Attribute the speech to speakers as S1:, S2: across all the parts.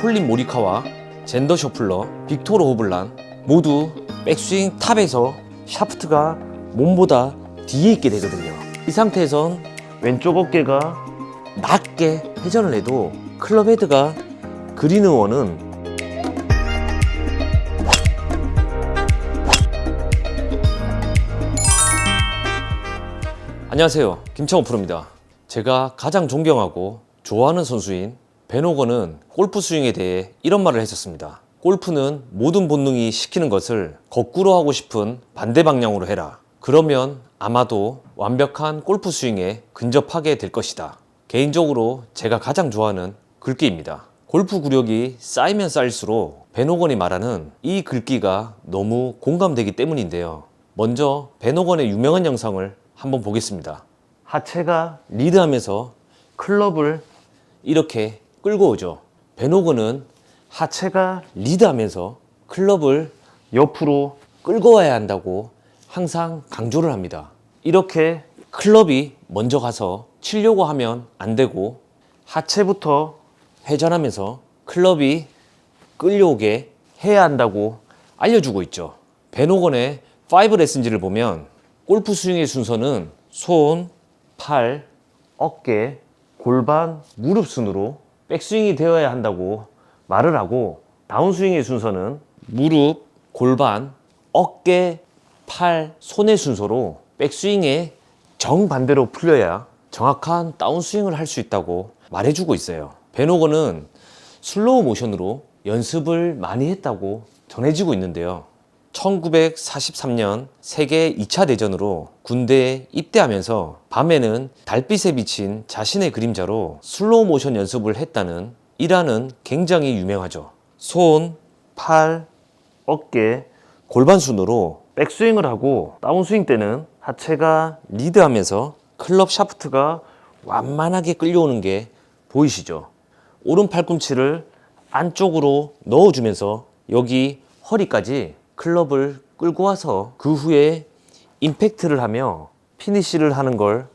S1: 콜린 모리카와 젠더 셔플러, 빅토르 호블란 모두 백스윙 탑에서 샤프트가 몸보다 뒤에 있게 되거든요. 이 상태에선 왼쪽 어깨가 낮게 회전을 해도 클럽 헤드가 그린원은 안녕하세요, 김창호 프로입니다. 제가 가장 존경하고 좋아하는 선수인 벤 호건은 골프 스윙에 대해 이런 말을 했었습니다. 골프는 모든 본능이 시키는 것을 거꾸로 하고 싶은 반대 방향으로 해라. 그러면 아마도 완벽한 골프 스윙에 근접하게 될 것이다. 개인적으로 제가 가장 좋아하는 글귀입니다. 골프 구력이 쌓이면 쌓일수록 벤 호건이 말하는 이 글귀가 너무 공감되기 때문인데요. 먼저 벤 호건의 유명한 영상을 한번 보겠습니다. 하체가 리드하면서 클럽을 이렇게 끌고 오죠. 벤 호건은 하체가 리드하면서 클럽을 옆으로 끌고 와야 한다고 항상 강조를 합니다. 이렇게 클럽이 먼저 가서 치려고 하면 안 되고 하체부터 회전하면서 클럽이 끌려오게 해야 한다고 알려주고 있죠. 벤 호건의 5 레슨지를 보면 골프 스윙의 순서는 손, 팔, 어깨, 골반, 무릎 순으로 백스윙이 되어야 한다고 말을 하고, 다운스윙의 순서는 무릎, 골반, 어깨, 팔, 손의 순서로 백스윙에 정반대로 풀려야 정확한 다운스윙을 할 수 있다고 말해주고 있어요. 벤 호건은 슬로우 모션으로 연습을 많이 했다고 전해지고 있는데요. 1943년 세계 2차 대전으로 군대에 입대하면서 밤에는 달빛에 비친 자신의 그림자로 슬로우 모션 연습을 했다는 일화는 굉장히 유명하죠. 손, 팔, 어깨, 골반 순으로 백스윙을 하고, 다운스윙 때는 하체가 리드하면서 클럽 샤프트가 완만하게 끌려오는 게 보이시죠? 오른 팔꿈치를 안쪽으로 넣어주면서 여기 허리까지 클럽을 끌고 와서 그 후에 임팩트를 하며 피니쉬를 하는 걸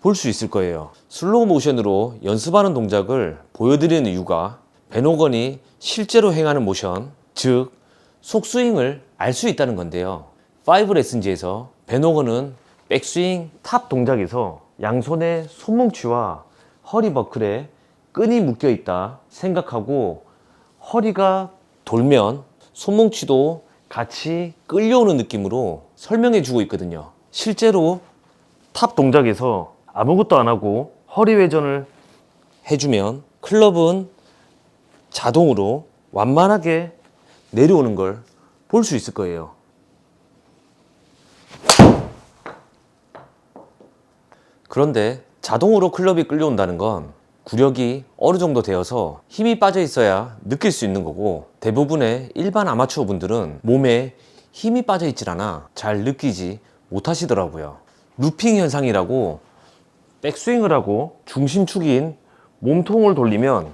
S1: 볼 수 있을 거예요. 슬로우 모션으로 연습하는 동작을 보여드리는 이유가 벤 호건이 실제로 행하는 모션, 즉 속스윙을 알 수 있다는 건데요. 5 레슨지에서 벤 호건은 백스윙 탑 동작에서 양손의 손뭉치와 허리 버클에 끈이 묶여 있다 생각하고 허리가 돌면 손뭉치도 같이 끌려오는 느낌으로 설명해 주고 있거든요. 실제로 탑 동작에서 아무것도 안 하고 허리 회전을 해주면 클럽은 자동으로 완만하게 내려오는 걸 볼 수 있을 거예요. 그런데 자동으로 클럽이 끌려온다는 건 구력이 어느 정도 되어서 힘이 빠져 있어야 느낄 수 있는 거고, 대부분의 일반 아마추어 분들은 몸에 힘이 빠져 있질 않아 잘 느끼지 못하시더라고요. 루핑 현상이라고 백스윙을 하고 중심축인 몸통을 돌리면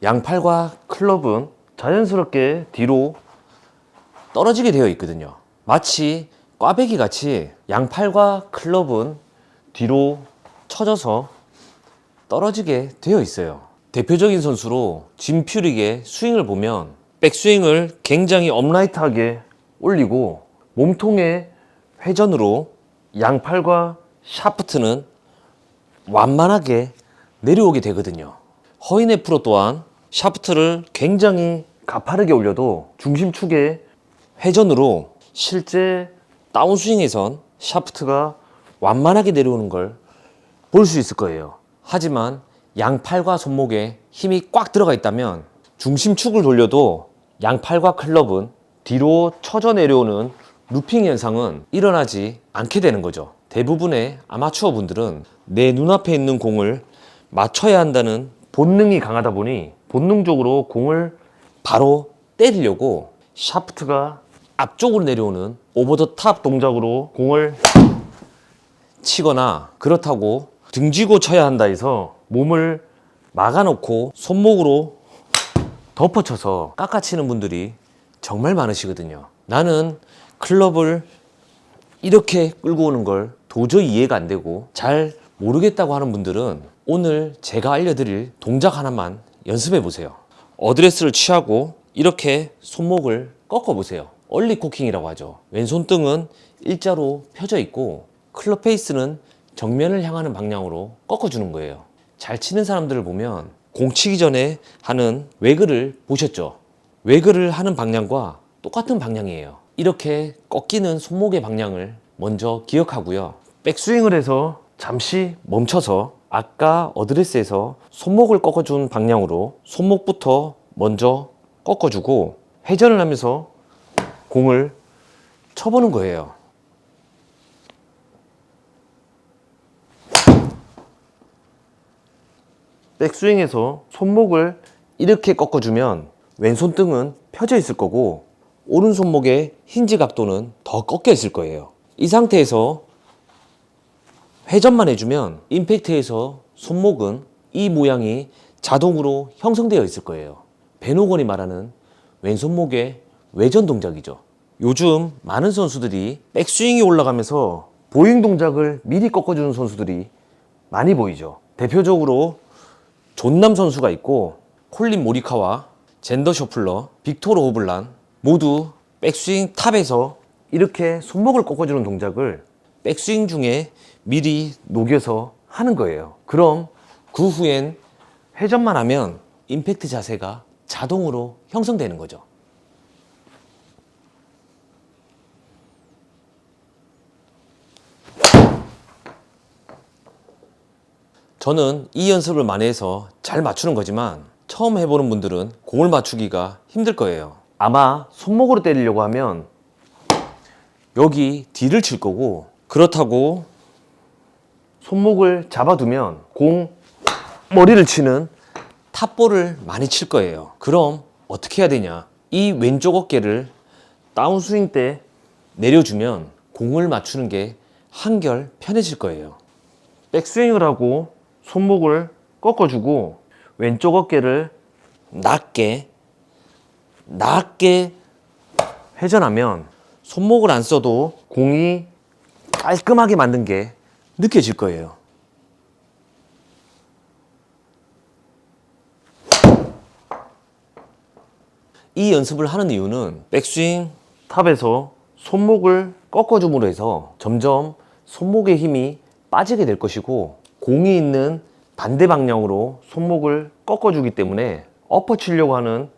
S1: 양팔과 클럽은 자연스럽게 뒤로 떨어지게 되어 있거든요. 마치 꽈배기 같이 양팔과 클럽은 뒤로 처져서 떨어지게 되어 있어요. 대표적인 선수로 짐 퓨릭의 스윙을 보면 백스윙을 굉장히 업라이트하게 올리고 몸통의 회전으로 양팔과 샤프트는 완만하게 내려오게 되거든요. 허인의 프로 또한 샤프트를 굉장히 가파르게 올려도 중심축의 회전으로 실제 다운스윙에선 샤프트가 완만하게 내려오는 걸 볼 수 있을 거예요. 하지만 양팔과 손목에 힘이 꽉 들어가 있다면 중심축을 돌려도 양팔과 클럽은 뒤로 처져 내려오는 루핑 현상은 일어나지 않게 되는 거죠. 대부분의 아마추어 분들은 내 눈앞에 있는 공을 맞춰야 한다는 본능이 강하다 보니 본능적으로 공을 바로 때리려고 샤프트가 앞쪽으로 내려오는 오버 더 탑 동작으로 공을 치거나, 그렇다고 등지고 쳐야 한다 해서 몸을 막아놓고 손목으로 덮어쳐서 깎아치는 분들이 정말 많으시거든요. 나는 클럽을 이렇게 끌고 오는 걸 도저히 이해가 안 되고 잘 모르겠다고 하는 분들은 오늘 제가 알려드릴 동작 하나만 연습해 보세요. 어드레스를 취하고 이렇게 손목을 꺾어 보세요. 얼리 코킹이라고 하죠. 왼손등은 일자로 펴져 있고 클럽 페이스는 정면을 향하는 방향으로 꺾어주는 거예요. 잘 치는 사람들을 보면 공 치기 전에 하는 웨그를 보셨죠? 웨그를 하는 방향과 똑같은 방향이에요. 이렇게 꺾이는 손목의 방향을 먼저 기억하고요. 백스윙을 해서 잠시 멈춰서 아까 어드레스에서 손목을 꺾어준 방향으로 손목부터 먼저 꺾어주고 회전을 하면서 공을 쳐보는 거예요. 백스윙에서 손목을 이렇게 꺾어주면 왼손등은 펴져 있을 거고 오른손목의 힌지 각도는 더 꺾여 있을 거예요. 이 상태에서 회전만 해주면 임팩트에서 손목은 이 모양이 자동으로 형성되어 있을 거예요. 베노건이 말하는 왼손목의 외전 동작이죠. 요즘 많은 선수들이 백스윙이 올라가면서 보잉 동작을 미리 꺾어주는 선수들이 많이 보이죠. 대표적으로 존남 선수가 있고 콜린 모리카와 젠더 쇼플러, 빅토르 호블란 모두 백스윙 탑에서 이렇게 손목을 꺾어주는 동작을 백스윙 중에 미리 녹여서 하는 거예요. 그럼 그 후엔 회전만 하면 임팩트 자세가 자동으로 형성되는 거죠. 저는 이 연습을 많이 해서 잘 맞추는 거지만 처음 해보는 분들은 공을 맞추기가 힘들 거예요. 아마 손목으로 때리려고 하면 여기 D를 칠 거고, 그렇다고 손목을 잡아두면 공 머리를 치는 탑볼을 많이 칠 거예요. 그럼 어떻게 해야 되냐? 이 왼쪽 어깨를 다운스윙 때 내려주면 공을 맞추는 게 한결 편해질 거예요. 백스윙을 하고 손목을 꺾어주고 왼쪽 어깨를 낮게 회전하면 손목을 안 써도 공이 깔끔하게 맞는 게 느껴질 거예요. 이 연습을 하는 이유는 백스윙 탑에서 손목을 꺾어줌으로 해서 점점 손목의 힘이 빠지게 될 것이고 공이 있는 반대 방향으로 손목을 꺾어주기 때문에 엎어 치려고 하는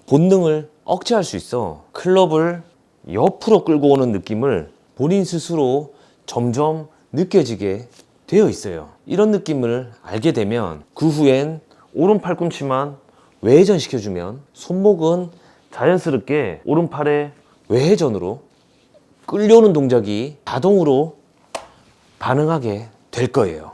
S1: 본능을 억제할 수 있어 클럽을 옆으로 끌고 오는 느낌을 본인 스스로 점점 느껴지게 되어 있어요. 이런 느낌을 알게 되면 그 후엔 오른 팔꿈치만 외회전 시켜주면 손목은 자연스럽게 오른팔의 외회전으로 끌려오는 동작이 자동으로 반응하게 될 거예요.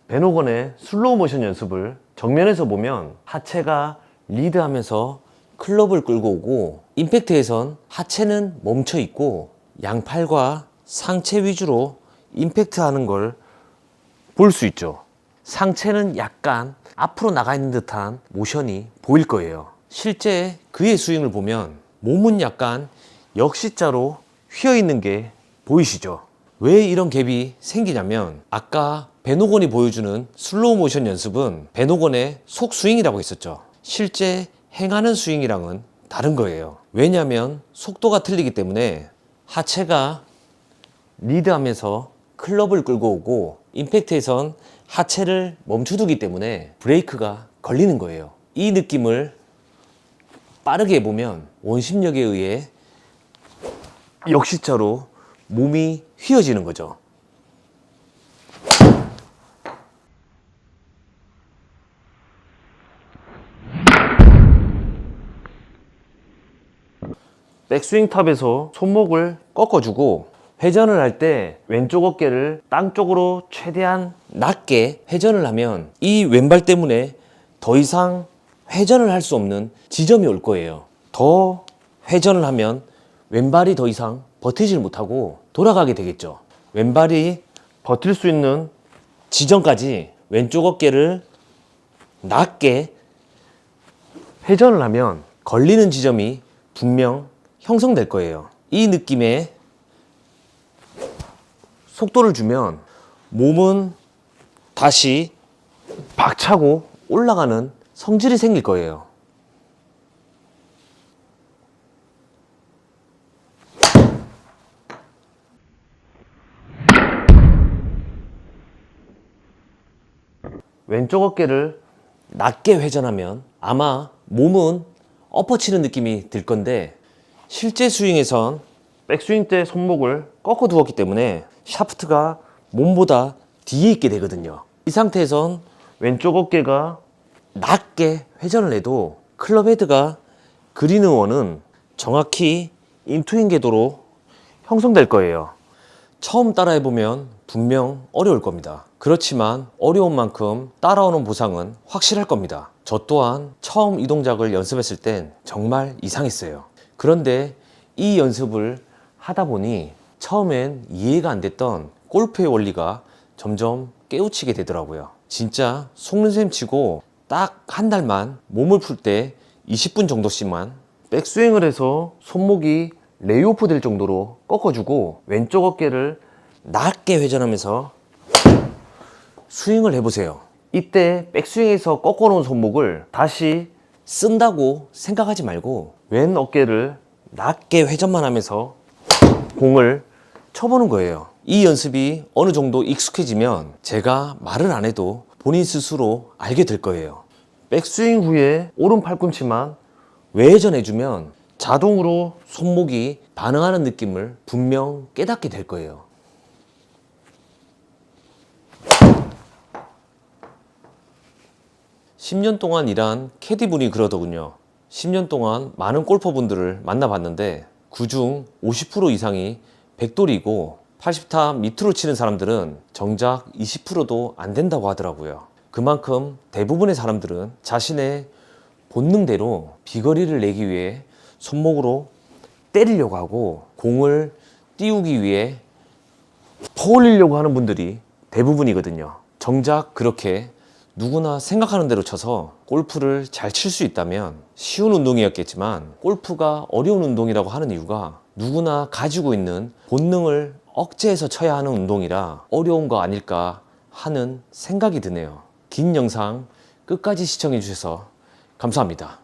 S1: 베노건의 슬로우 모션 연습을 정면에서 보면 하체가 리드하면서 클럽을 끌고 오고 임팩트에선 하체는 멈춰 있고 양팔과 상체 위주로 임팩트 하는 걸 볼 수 있죠. 상체는 약간 앞으로 나가 있는 듯한 모션이 보일 거예요. 실제 그의 스윙을 보면 몸은 약간 역시자로 휘어 있는 게 보이시죠? 왜 이런 갭이 생기냐면 아까 베노건이 보여주는 슬로우 모션 연습은 베노건의 속 스윙이라고 했었죠. 실제 행하는 스윙이랑은 다른 거예요. 왜냐하면 속도가 틀리기 때문에 하체가 리드하면서 클럽을 끌고 오고 임팩트에선 하체를 멈춰두기 때문에 브레이크가 걸리는 거예요. 이 느낌을 빠르게 해보면 원심력에 의해 역시자로 몸이 휘어지는 거죠. 백스윙 탑에서 손목을 꺾어주고 회전을 할 때 왼쪽 어깨를 땅 쪽으로 최대한 낮게 회전을 하면 이 왼발 때문에 더 이상 회전을 할 수 없는 지점이 올 거예요. 더 회전을 하면 왼발이 더 이상 버티질 못하고 돌아가게 되겠죠. 왼발이 버틸 수 있는 지점까지 왼쪽 어깨를 낮게 회전을 하면 걸리는 지점이 분명 형성될 거예요. 이 느낌의 속도를 주면 몸은 다시 박차고 올라가는 성질이 생길 거예요. 왼쪽 어깨를 낮게 회전하면 아마 몸은 엎어치는 느낌이 들 건데, 실제 스윙에선 백스윙 때 손목을 꺾어 두었기 때문에 샤프트가 몸보다 뒤에 있게 되거든요. 이 상태에선 왼쪽 어깨가 낮게 회전을 해도 클럽 헤드가 그린 의원은 정확히 인투인 궤도로 형성될 거예요. 처음 따라해보면 분명 어려울 겁니다. 그렇지만 어려운 만큼 따라오는 보상은 확실할 겁니다. 저 또한 처음 이 동작을 연습했을 땐 정말 이상했어요. 그런데 이 연습을 하다 보니 처음엔 이해가 안 됐던 골프의 원리가 점점 깨우치게 되더라고요. 진짜 속는 셈 치고 딱 한 달만 몸을 풀 때 20분 정도씩만 백스윙을 해서 손목이 레이오프 될 정도로 꺾어주고 왼쪽 어깨를 낮게 회전하면서 스윙을 해보세요. 이때 백스윙에서 꺾어놓은 손목을 다시 쓴다고 생각하지 말고 왼 어깨를 낮게 회전만 하면서 공을 쳐보는 거예요. 이 연습이 어느 정도 익숙해지면 제가 말을 안 해도 본인 스스로 알게 될 거예요. 백스윙 후에 오른 팔꿈치만 외회전해주면 자동으로 손목이 반응하는 느낌을 분명 깨닫게 될 거예요. (10년) 동안 일한 캐디분이 그러더군요. 10년 동안 많은 골퍼분들을 만나봤는데 그중 50% 이상이 백돌이고 80타 밑으로 치는 사람들은 정작 20%도 안 된다고 하더라고요. 그만큼 대부분의 사람들은 자신의 본능대로 비거리를 내기 위해 손목으로 때리려고 하고 공을 띄우기 위해 퍼올리려고 하는 분들이 대부분이거든요. 정작 그렇게 누구나 생각하는 대로 쳐서 골프를 잘 칠 수 있다면 쉬운 운동이었겠지만 골프가 어려운 운동이라고 하는 이유가 누구나 가지고 있는 본능을 억제해서 쳐야 하는 운동이라 어려운 거 아닐까 하는 생각이 드네요. 긴 영상 끝까지 시청해 주셔서 감사합니다.